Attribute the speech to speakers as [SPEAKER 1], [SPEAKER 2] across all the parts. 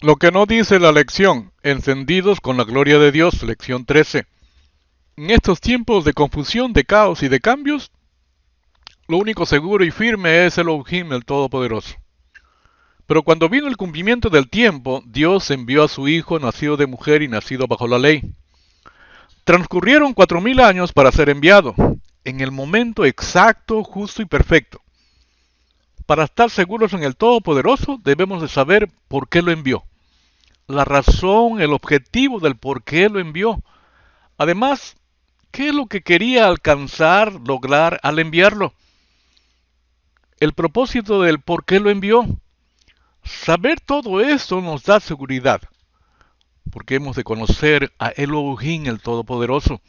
[SPEAKER 1] Lo que no dice la lección, encendidos con la gloria de Dios, lección 13. En estos tiempos de confusión, de caos y de cambios, lo único seguro y firme es Elohim, el Todopoderoso. Pero cuando vino el cumplimiento del tiempo, Dios envió a su Hijo, nacido de mujer y nacido bajo la ley. Transcurrieron 4000 años para ser enviado, en el momento exacto, justo y perfecto. Para estar seguros en el Todopoderoso, debemos de saber por qué lo envió. La razón, el objetivo del por qué lo envió. Además, ¿qué es lo que quería alcanzar, lograr al enviarlo? El propósito del por qué lo envió. Saber todo esto nos da seguridad, porque hemos de conocer a Elohim, el Todopoderoso.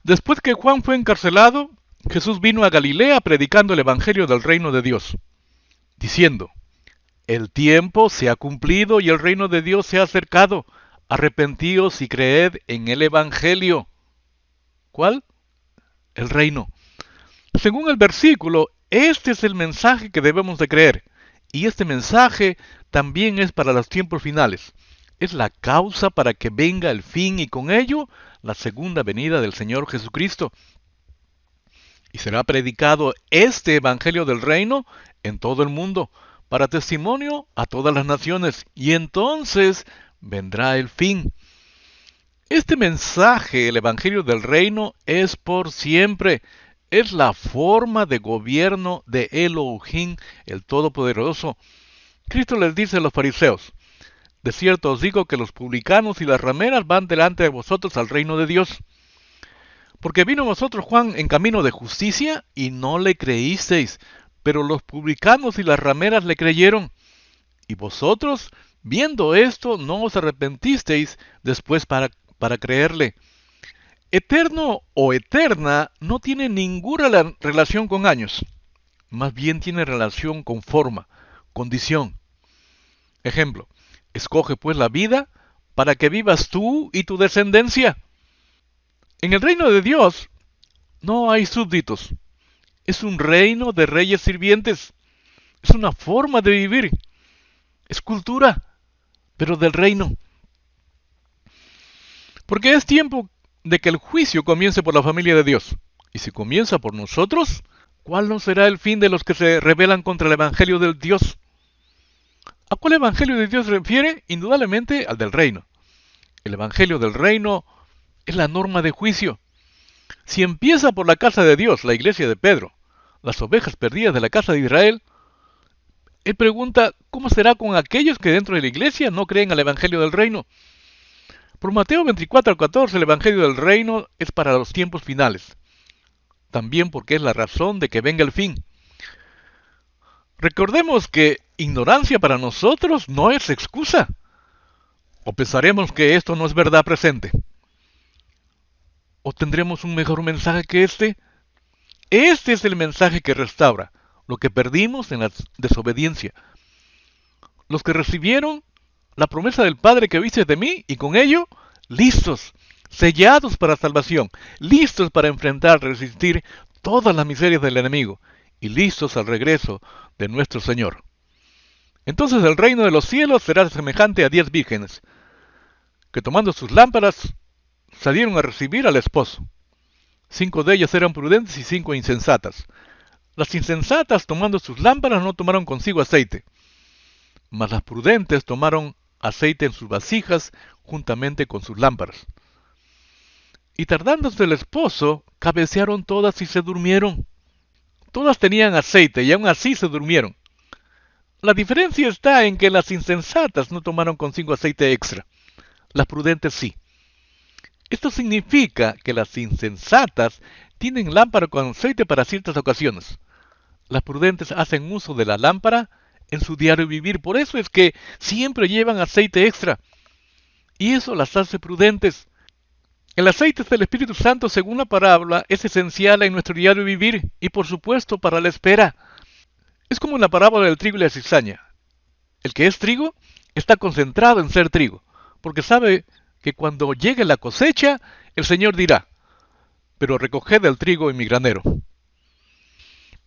[SPEAKER 1] Después que Juan fue encarcelado, Jesús vino a Galilea predicando el Evangelio del reino de Dios, diciendo: el tiempo se ha cumplido y el reino de Dios se ha acercado. Arrepentíos y creed en el Evangelio. ¿Cuál? El reino. Según el versículo, este es el mensaje que debemos de creer. Y este mensaje también es para los tiempos finales. Es la causa para que venga el fin y con ello la segunda venida del Señor Jesucristo. Y será predicado este Evangelio del reino en todo el mundo, para testimonio a todas las naciones. Y entonces vendrá el fin. Este mensaje, el Evangelio del reino, es por siempre. Es la forma de gobierno de Elohim, el Todopoderoso. Cristo les dice a los fariseos: de cierto os digo que los publicanos y las rameras van delante de vosotros al reino de Dios. Porque vino a vosotros Juan en camino de justicia y no le creísteis, pero los publicanos y las rameras le creyeron. Y vosotros, viendo esto, no os arrepentisteis después para creerle. Eterno o eterna no tiene ninguna relación con años, más bien tiene relación con forma, condición. Ejemplo: escoge pues la vida para que vivas tú y tu descendencia. En el reino de Dios no hay súbditos, es un reino de reyes sirvientes, es una forma de vivir, es cultura, pero del reino. Porque es tiempo de que el juicio comience por la familia de Dios. Y si comienza por nosotros, ¿cuál no será el fin de los que se rebelan contra el Evangelio del Dios? ¿A cuál Evangelio de Dios se refiere? Indudablemente al del reino. El Evangelio del reino es la norma de juicio. Si empieza por la casa de Dios, la iglesia de Pedro, las ovejas perdidas de la casa de Israel, él pregunta: ¿cómo será con aquellos que dentro de la iglesia no creen al Evangelio del reino? Por Mateo 24:14, el Evangelio del reino es para los tiempos finales. También porque es la razón de que venga el fin. Recordemos que ignorancia para nosotros no es excusa. ¿O pensaremos que esto no es verdad presente? ¿O tendremos un mejor mensaje que este? Este es el mensaje que restaura lo que perdimos en la desobediencia. Los que recibieron la promesa del Padre que oíste de mí, y con ello, listos, sellados para salvación, listos para enfrentar, resistir todas las miserias del enemigo, y listos al regreso de nuestro Señor. Entonces el reino de los cielos será semejante a 10 vírgenes, que tomando sus lámparas salieron a recibir al esposo. 5 de ellas eran prudentes y 5 insensatas. Las insensatas, tomando sus lámparas, no tomaron consigo aceite, mas las prudentes tomaron aceite en sus vasijas juntamente con sus lámparas. Y tardándose el esposo, cabecearon todas y se durmieron. Todas tenían aceite y aún así se durmieron. La diferencia está en que las insensatas no tomaron consigo aceite extra, las prudentes sí. Esto significa que las insensatas tienen lámpara con aceite para ciertas ocasiones. Las prudentes hacen uso de la lámpara en su diario vivir, por eso es que siempre llevan aceite extra. Y eso las hace prudentes. El aceite del Espíritu Santo, según la parábola, es esencial en nuestro diario vivir y por supuesto para la espera. Es como en la parábola del trigo y la cizaña. El que es trigo está concentrado en ser trigo, porque sabe que cuando llegue la cosecha, el Señor dirá: pero recoged el trigo en mi granero.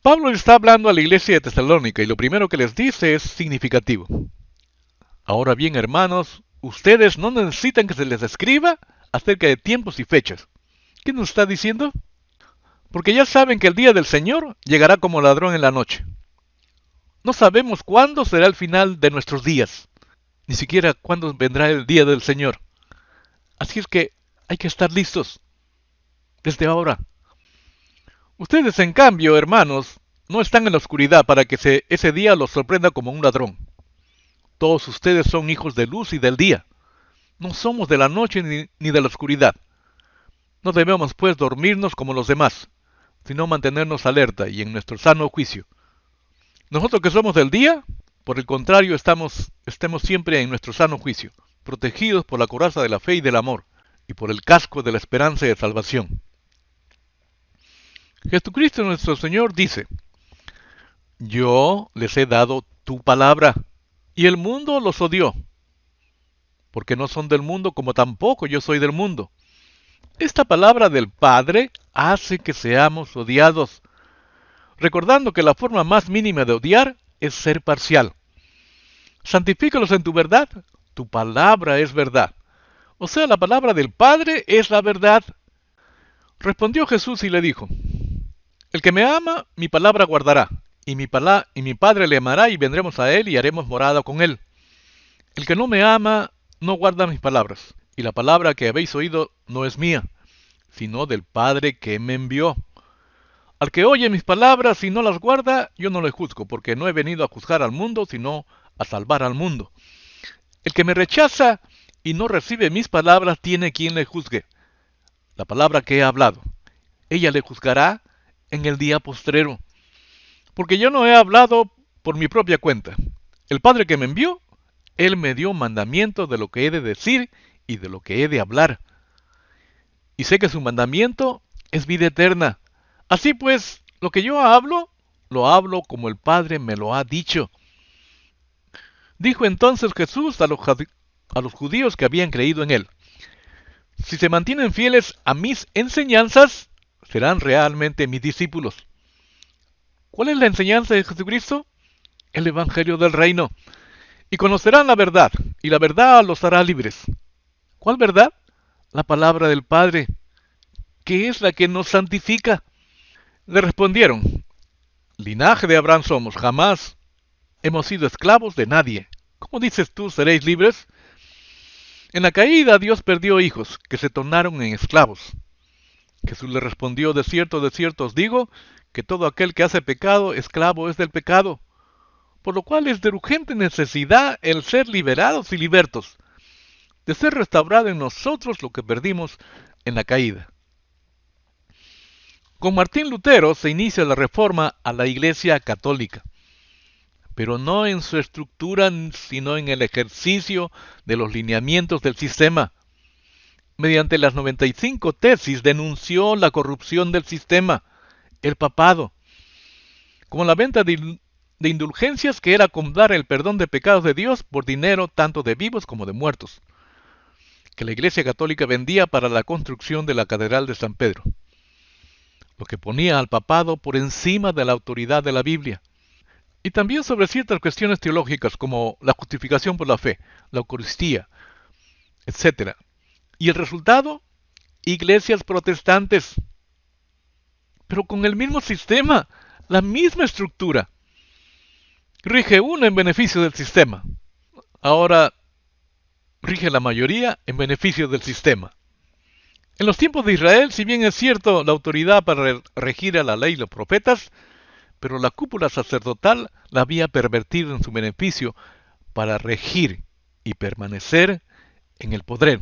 [SPEAKER 1] Pablo le está hablando a la iglesia de Tesalónica y lo primero que les dice es significativo. Ahora bien, hermanos, ustedes no necesitan que se les escriba acerca de tiempos y fechas. ¿Qué nos está diciendo? Porque ya saben que el día del Señor llegará como ladrón en la noche. No sabemos cuándo será el final de nuestros días, ni siquiera cuándo vendrá el día del Señor. Así es que hay que estar listos desde ahora. Ustedes, en cambio, hermanos, no están en la oscuridad para que ese día los sorprenda como un ladrón. Todos ustedes son hijos de luz y del día. No somos de la noche ni de la oscuridad. No debemos, pues, dormirnos como los demás, sino mantenernos alerta y en nuestro sano juicio. Nosotros que somos del día, por el contrario, estemos siempre en nuestro sano juicio, protegidos por la coraza de la fe y del amor, y por el casco de la esperanza y de salvación. Jesucristo nuestro Señor dice: Yo les he dado tu palabra, y el mundo los odió, porque no son del mundo como tampoco yo soy del mundo. Esta palabra del Padre hace que seamos odiados, recordando que la forma más mínima de odiar es ser parcial. Santifícalos en tu verdad, tu palabra es verdad. O sea, la palabra del Padre es la verdad. Respondió Jesús y le dijo: El que me ama, mi palabra guardará, y mi Padre le amará, y vendremos a él y haremos morada con él. El que no me ama, no guarda mis palabras, y la palabra que habéis oído no es mía, sino del Padre que me envió. Al que oye mis palabras y no las guarda, yo no le juzgo, porque no he venido a juzgar al mundo, sino a salvar al mundo. El que me rechaza y no recibe mis palabras tiene quien le juzgue. La palabra que he hablado, ella le juzgará en el día postrero. Porque yo no he hablado por mi propia cuenta. El Padre que me envió, Él me dio mandamiento de lo que he de decir y de lo que he de hablar. Y sé que su mandamiento es vida eterna. Así pues, lo que yo hablo, lo hablo como el Padre me lo ha dicho. Dijo entonces Jesús a los judíos que habían creído en Él: Si se mantienen fieles a mis enseñanzas, serán realmente mis discípulos. ¿Cuál es la enseñanza de Jesucristo? El Evangelio del Reino. Y conocerán la verdad, y la verdad los hará libres. ¿Cuál verdad? La palabra del Padre, que es la que nos santifica. Le respondieron: Linaje de Abraham somos, jamás hemos sido esclavos de nadie. ¿Cómo dices tú, seréis libres? En la caída Dios perdió hijos, que se tornaron en esclavos. Jesús le respondió: de cierto os digo, que todo aquel que hace pecado, esclavo es del pecado. Por lo cual es de urgente necesidad el ser liberados y libertos, de ser restaurado en nosotros lo que perdimos en la caída. Con Martín Lutero se inicia la reforma a la Iglesia Católica, pero no en su estructura, sino en el ejercicio de los lineamientos del sistema. Mediante las 95 tesis denunció la corrupción del sistema, el papado, como la venta de indulgencias, que era comprar el perdón de pecados de Dios por dinero tanto de vivos como de muertos, que la Iglesia Católica vendía para la construcción de la Catedral de San Pedro, lo que ponía al papado por encima de la autoridad de la Biblia, y también sobre ciertas cuestiones teológicas como la justificación por la fe, la Eucaristía, etc. Y el resultado: iglesias protestantes, pero con el mismo sistema, la misma estructura. Rige una en beneficio del sistema. Ahora rige la mayoría en beneficio del sistema. En los tiempos de Israel, si bien es cierto la autoridad para regir a la ley y los profetas, pero la cúpula sacerdotal la había pervertido en su beneficio para regir y permanecer en el poder,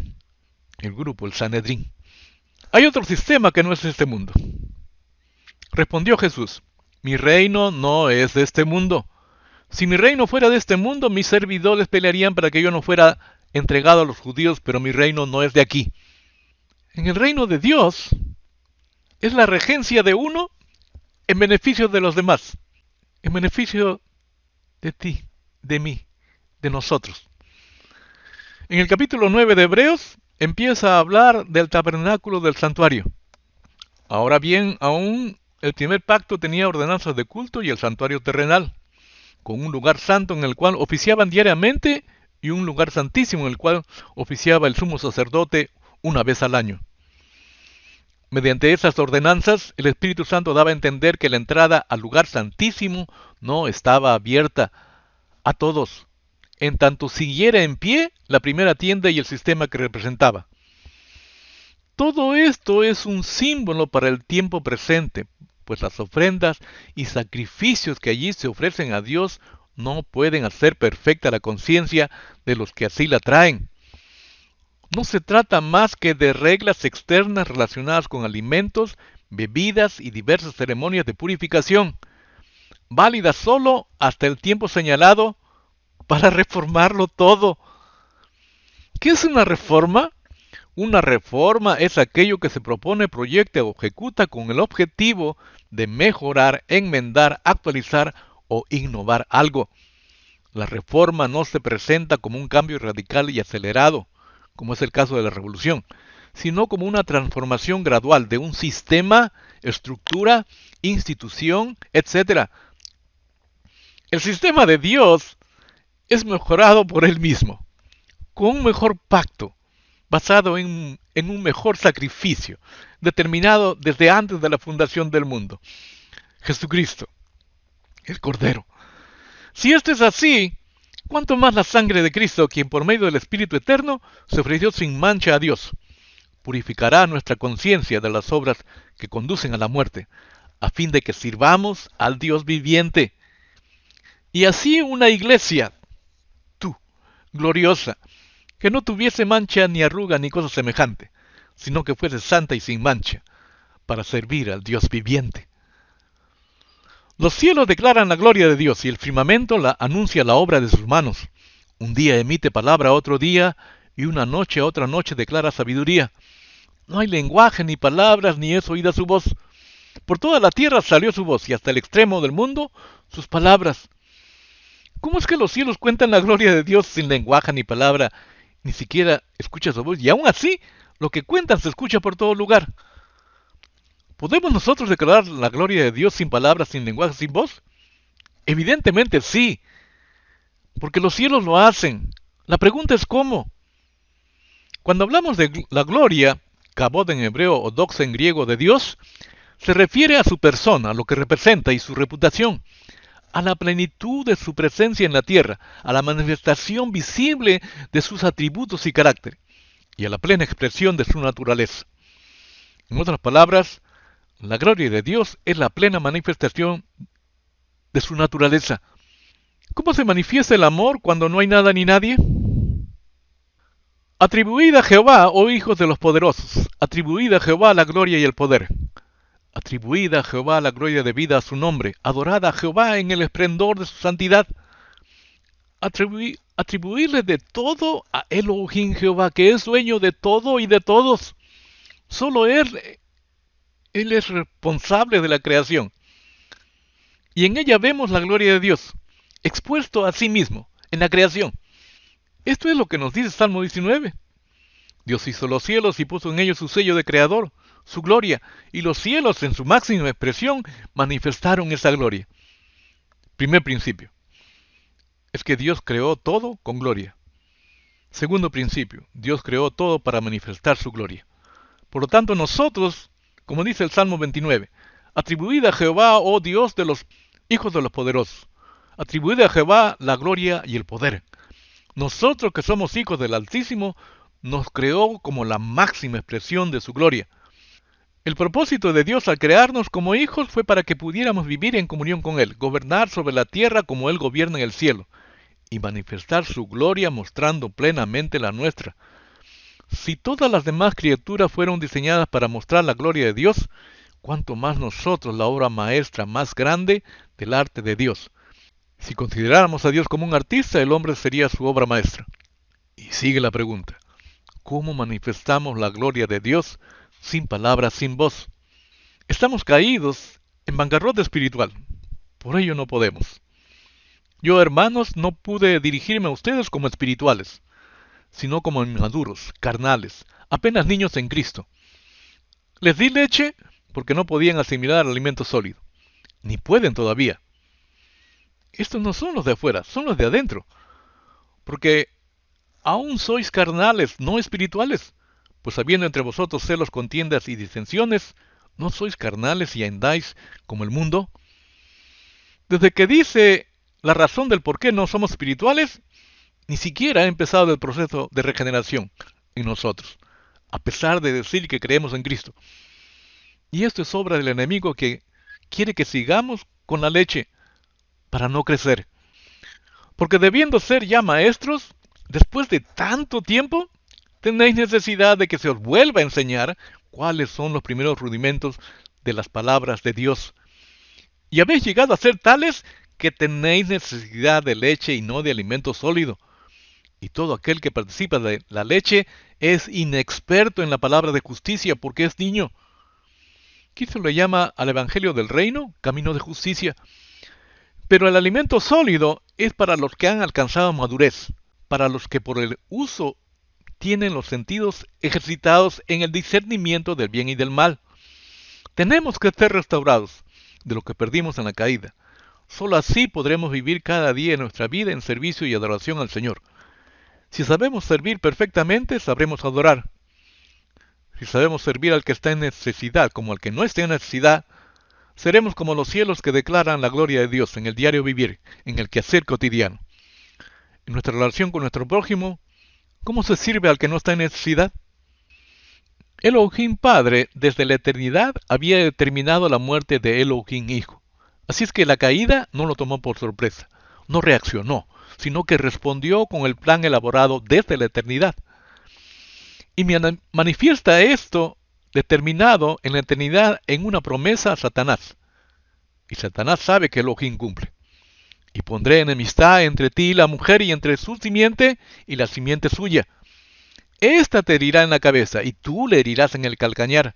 [SPEAKER 1] el grupo, el Sanedrín. Hay otro sistema que no es de este mundo. Respondió Jesús: Mi reino no es de este mundo. Si mi reino fuera de este mundo, mis servidores pelearían para que yo no fuera entregado a los judíos, pero mi reino no es de aquí. En el reino de Dios es la regencia de uno en beneficio de los demás, en beneficio de ti, de mí, de nosotros. En el capítulo 9 de Hebreos empieza a hablar del tabernáculo del santuario. Ahora bien, aún el primer pacto tenía ordenanzas de culto y el santuario terrenal, con un lugar santo en el cual oficiaban diariamente y un lugar santísimo en el cual oficiaba el sumo sacerdote una vez al año. Mediante esas ordenanzas, el Espíritu Santo daba a entender que la entrada al lugar santísimo no estaba abierta a todos, en tanto siguiera en pie la primera tienda y el sistema que representaba. Todo esto es un símbolo para el tiempo presente, pues las ofrendas y sacrificios que allí se ofrecen a Dios no pueden hacer perfecta la conciencia de los que así la traen. No se trata más que de reglas externas relacionadas con alimentos, bebidas y diversas ceremonias de purificación, válidas solo hasta el tiempo señalado para reformarlo todo. ¿Qué es una reforma? Una reforma es aquello que se propone, proyecta o ejecuta con el objetivo de mejorar, enmendar, actualizar o innovar algo. La reforma no se presenta como un cambio radical y acelerado, como es el caso de la revolución, sino como una transformación gradual de un sistema, estructura, institución, etc. El sistema de Dios es mejorado por Él mismo, con un mejor pacto, basado en un mejor sacrificio, determinado desde antes de la fundación del mundo. Jesucristo, el Cordero. Si esto es así, ¿cuánto más la sangre de Cristo, quien por medio del Espíritu Eterno se ofreció sin mancha a Dios, purificará nuestra conciencia de las obras que conducen a la muerte, a fin de que sirvamos al Dios viviente? Y así una iglesia, tú, gloriosa, que no tuviese mancha ni arruga ni cosa semejante, sino que fuese santa y sin mancha, para servir al Dios viviente. Los cielos declaran la gloria de Dios y el firmamento anuncia la obra de sus manos. Un día emite palabra a otro día y una noche a otra noche declara sabiduría. No hay lenguaje ni palabras ni es oída su voz. Por toda la tierra salió su voz y hasta el extremo del mundo sus palabras. ¿Cómo es que los cielos cuentan la gloria de Dios sin lenguaje ni palabra? Ni siquiera escucha su voz y aún así lo que cuentan se escucha por todo lugar. ¿Podemos nosotros declarar la gloria de Dios sin palabras, sin lenguaje, sin voz? Evidentemente sí, porque los cielos lo hacen. La pregunta es ¿cómo? Cuando hablamos de la gloria, kabod en hebreo o doxa en griego de Dios, se refiere a su persona, a lo que representa y su reputación, a la plenitud de su presencia en la tierra, a la manifestación visible de sus atributos y carácter, y a la plena expresión de su naturaleza. En otras palabras, la gloria de Dios es la plena manifestación de su naturaleza. ¿Cómo se manifiesta el amor cuando no hay nada ni nadie? Atribuid a Jehová, oh hijos de los poderosos, atribuid a Jehová la gloria y el poder. Atribuid a Jehová la gloria debida a su nombre, adorad a Jehová en el esplendor de su santidad. Atribuirle de todo a Elohim Jehová, que es dueño de todo y de todos. Solo Él es responsable de la creación. Y en ella vemos la gloria de Dios, expuesto a sí mismo, en la creación. Esto es lo que nos dice Salmo 19. Dios hizo los cielos y puso en ellos su sello de creador, su gloria, y los cielos en su máxima expresión manifestaron esa gloria. Primer principio, es que Dios creó todo con gloria. Segundo principio, Dios creó todo para manifestar su gloria. Por lo tanto, nosotros, como dice el Salmo 29, atribuid a Jehová, oh Dios de los hijos de los poderosos, atribuid a Jehová la gloria y el poder. Nosotros que somos hijos del Altísimo, nos creó como la máxima expresión de su gloria. El propósito de Dios al crearnos como hijos fue para que pudiéramos vivir en comunión con Él, gobernar sobre la tierra como Él gobierna en el cielo, y manifestar su gloria mostrando plenamente la nuestra. Si todas las demás criaturas fueron diseñadas para mostrar la gloria de Dios, cuánto más nosotros la obra maestra más grande del arte de Dios. Si consideráramos a Dios como un artista, el hombre sería su obra maestra. Y sigue la pregunta, ¿cómo manifestamos la gloria de Dios sin palabras, sin voz? Estamos caídos en bancarrota espiritual, por ello no podemos. Yo, hermanos, no pude dirigirme a ustedes como espirituales, sino como inmaduros, carnales, apenas niños en Cristo. Les di leche porque no podían asimilar alimento sólido, ni pueden todavía. Estos no son los de afuera, son los de adentro, porque aún sois carnales, no espirituales, pues habiendo entre vosotros celos, contiendas y disensiones, ¿no sois carnales y andáis como el mundo? Desde que dice la razón del por qué no somos espirituales, ni siquiera ha empezado el proceso de regeneración en nosotros, a pesar de decir que creemos en Cristo. Y esto es obra del enemigo que quiere que sigamos con la leche para no crecer. Porque debiendo ser ya maestros, después de tanto tiempo, tenéis necesidad de que se os vuelva a enseñar cuáles son los primeros rudimentos de las palabras de Dios. Y habéis llegado a ser tales que tenéis necesidad de leche y no de alimento sólido. Y todo aquel que participa de la leche es inexperto en la palabra de justicia porque es niño. Aquí se le llama al Evangelio del Reino camino de justicia. Pero el alimento sólido es para los que han alcanzado madurez, para los que por el uso tienen los sentidos ejercitados en el discernimiento del bien y del mal. Tenemos que ser restaurados de lo que perdimos en la caída. Solo así podremos vivir cada día de nuestra vida en servicio y adoración al Señor. Si sabemos servir perfectamente, sabremos adorar. Si sabemos servir al que está en necesidad como al que no está en necesidad, seremos como los cielos que declaran la gloria de Dios en el diario vivir, en el quehacer cotidiano. En nuestra relación con nuestro prójimo, ¿cómo se sirve al que no está en necesidad? Elohim Padre, desde la eternidad, había determinado la muerte de Elohim Hijo. Así es que la caída no lo tomó por sorpresa, no reaccionó, sino que respondió con el plan elaborado desde la eternidad. Y manifiesta esto determinado en la eternidad en una promesa a Satanás. Y Satanás sabe que Elohim cumple. Y pondré enemistad entre ti y la mujer y entre su simiente y la simiente suya. Esta te herirá en la cabeza y tú le herirás en el calcañar.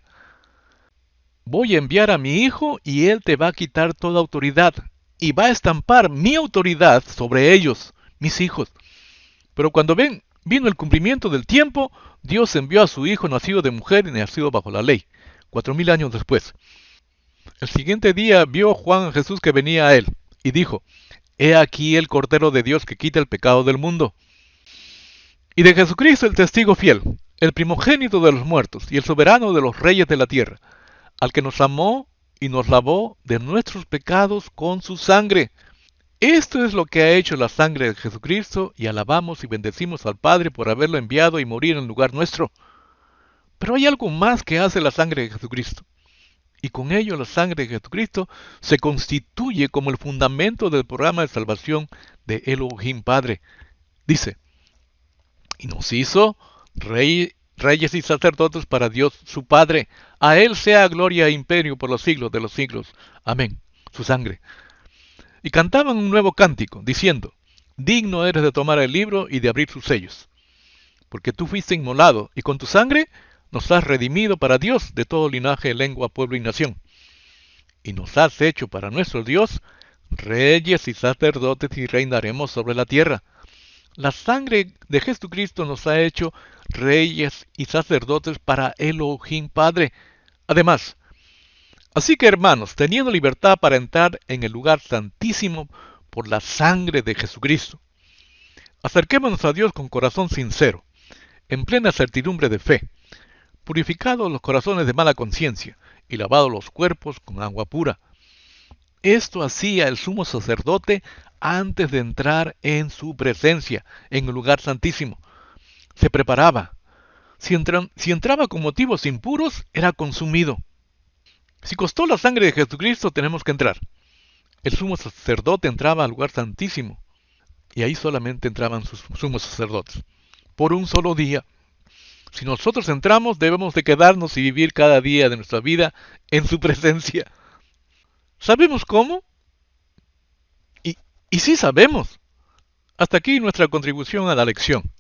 [SPEAKER 1] Voy a enviar a mi hijo y él te va a quitar toda autoridad y va a estampar mi autoridad sobre ellos, mis hijos. Pero cuando vino el cumplimiento del tiempo, Dios envió a su hijo nacido de mujer y nacido bajo la ley, 4000 años después. El siguiente día vio Juan a Jesús que venía a él y dijo: He aquí el Cordero de Dios que quita el pecado del mundo. Y de Jesucristo el testigo fiel, el primogénito de los muertos y el soberano de los reyes de la tierra, al que nos amó y nos lavó de nuestros pecados con su sangre. Esto es lo que ha hecho la sangre de Jesucristo, y alabamos y bendecimos al Padre por haberlo enviado y morir en lugar nuestro. Pero hay algo más que hace la sangre de Jesucristo. Y con ello la sangre de Jesucristo se constituye como el fundamento del programa de salvación de Elohim Padre. Dice: y nos hizo reyes y sacerdotes para Dios su Padre. A Él sea gloria e imperio por los siglos de los siglos. Amén. Su sangre. Y cantaban un nuevo cántico, diciendo: digno eres de tomar el libro y de abrir sus sellos. Porque tú fuiste inmolado, y con tu sangre nos has redimido para Dios de todo linaje, lengua, pueblo y nación. Y nos has hecho para nuestro Dios reyes y sacerdotes, y reinaremos sobre la tierra. La sangre de Jesucristo nos ha hecho reyes y sacerdotes para Elohim Padre. Además, así que hermanos, teniendo libertad para entrar en el lugar santísimo por la sangre de Jesucristo, acerquémonos a Dios con corazón sincero, en plena certidumbre de fe, purificados los corazones de mala conciencia y lavados los cuerpos con agua pura. Esto hacía el sumo sacerdote antes de entrar en su presencia, en el lugar santísimo. Se preparaba. Si entraba con motivos impuros, era consumido. Si costó la sangre de Jesucristo, tenemos que entrar. El sumo sacerdote entraba al lugar santísimo, y ahí solamente entraban sus sumos sacerdotes, por un solo día. Si nosotros entramos, debemos de quedarnos y vivir cada día de nuestra vida en su presencia. ¿Sabemos cómo? Y sí sabemos. Hasta aquí nuestra contribución a la lección.